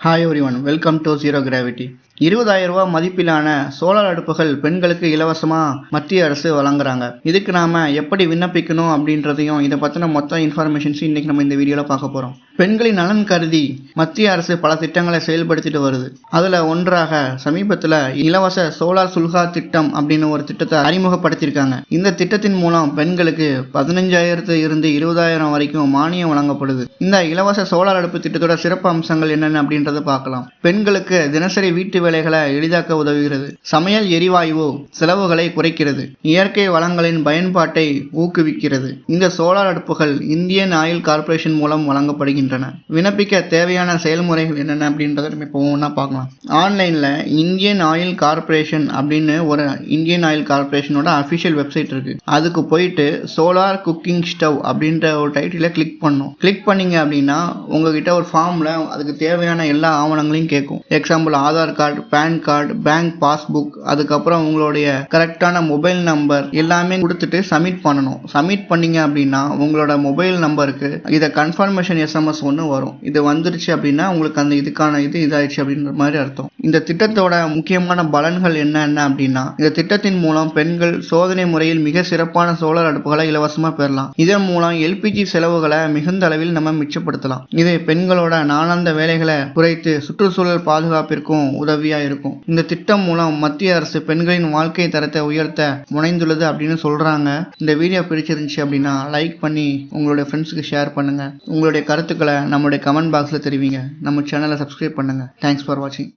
Hi everyone, welcome to zero gravity. 20,000 ரூபா மதிப்பிலான solar அடுப்புகள் பெண்களுக்கு இலவசமாக மத்திய அரசு வழங்குறாங்க. இதுக்கு நாம் எப்படி விண்ணப்பிக்கணும் அப்படின்றதையும் இதை பற்றின மொத்த இன்ஃபர்மேஷன்ஸும் இன்றைக்கி நம்ம இந்த வீடியோவில் பார்க்க போகிறோம். பெண்களின் நலன் கருதி மத்திய அரசு பல திட்டங்களை செயல்படுத்திட்டு வருது. அதில் ஒன்றாக சமீபத்தில் இலவச சோலார் சுல்கா திட்டம் அப்படின்னு ஒரு திட்டத்தை அறிமுகப்படுத்தியிருக்காங்க. இந்த திட்டத்தின் மூலம் பெண்களுக்கு 15,000 இருந்து 20,000 வரைக்கும் மானியம் வழங்கப்படுது. இந்த இலவச சோலார் அடுப்பு திட்டத்தோட சிறப்பு அம்சங்கள் என்னென்ன அப்படின்றத பார்க்கலாம். பெண்களுக்கு தினசரி வீட்டு வேலைகளை எளிதாக்க உதவுகிறது. சமையல் எரிவாயு செலவுகளை குறைக்கிறது. இயற்கை வளங்களின் பயன்பாட்டை ஊக்குவிக்கிறது. இந்த சோலார் அடுப்புகள் இந்தியன் ஆயில் கார்பரேஷன் மூலம் வழங்கப்படுகின்றன. விண்ணப்பிக்க தேவையான செயல்முறைகள் என்னென்ன அப்படின்றத நம்ம இப்போ ஒவ்வொன்றா பார்க்கலாம். ஆன்லைன்ல இந்தியன் ஆயில் கார்பரேஷன் அப்படின்னு ஒரு இந்தியன் ஆயில் கார்பரேஷனோட அஃபிஷியல் வெப்சைட் இருக்கு. அதுக்கு போயிட்டு சோலார் குக்கிங் ஸ்டவ் அப்படின்ற ஒரு டைட்டில கிளிக் பண்ணும். கிளிக் பண்ணீங்க அப்படின்னா உங்ககிட்ட ஒரு ஃபார்ம்ல அதுக்கு தேவையான எல்லா ஆவணங்களையும் கேட்கும். Example Aadhaar card, PAN card, bank passbook, அதுக்கப்புறம் உங்களுடைய கரெக்டான மொபைல் நம்பர் எல்லாமே கொடுத்துட்டு சப்மிட் பண்ணணும். சப்மிட் பண்ணீங்க அப்படின்னா உங்களோட மொபைல் நம்பருக்கு இதை கன்ஃபர்மேஷன் எஸ்எம்எஸ் ஒன்று வரும். இது வந்துருச்சு அப்படின்னா உங்களுக்கு அந்த இதுக்கான இதாயிடுச்சு அப்படின்ற மாதிரி அர்த்தம். இந்த திட்டத்தோட முக்கியமான பலன்கள் என்னென்ன அப்படின்னா, இந்த திட்டத்தின் மூலம் பெண்கள் சோதனை முறையில் மிக சிறப்பான சோலார் அடுப்புகளை இலவசமாக பெறலாம். இதன் மூலம் எல்பிஜி செலவுகளை மிகுந்த அளவில் நம்ம மிச்சப்படுத்தலாம். இது பெண்களோட நாளாந்த வேலைகளை குறைத்து சுற்றுச்சூழல் பாதுகாப்பிற்கும் உதவியா இருக்கும். இந்த திட்டம் மூலம் மத்திய அரசு பெண்களின் வாழ்க்கை தரத்தை உயர்த்த முனைந்துள்ளது அப்படின்னு சொல்றாங்க. இந்த வீடியோ பிடிச்சிருந்துச்சு அப்படின்னா லைக் பண்ணி உங்களுடைய ஃப்ரெண்ட்ஸுக்கு ஷேர் பண்ணுங்க. உங்களுடைய கருத்துக்களை நம்மளுடைய கமெண்ட் பாக்ஸ்ல தெரிவிங்க. நம்ம சேனலை சப்ஸ்கிரைப் பண்ணுங்க. தேங்க்ஸ் ஃபார் வாட்சிங்.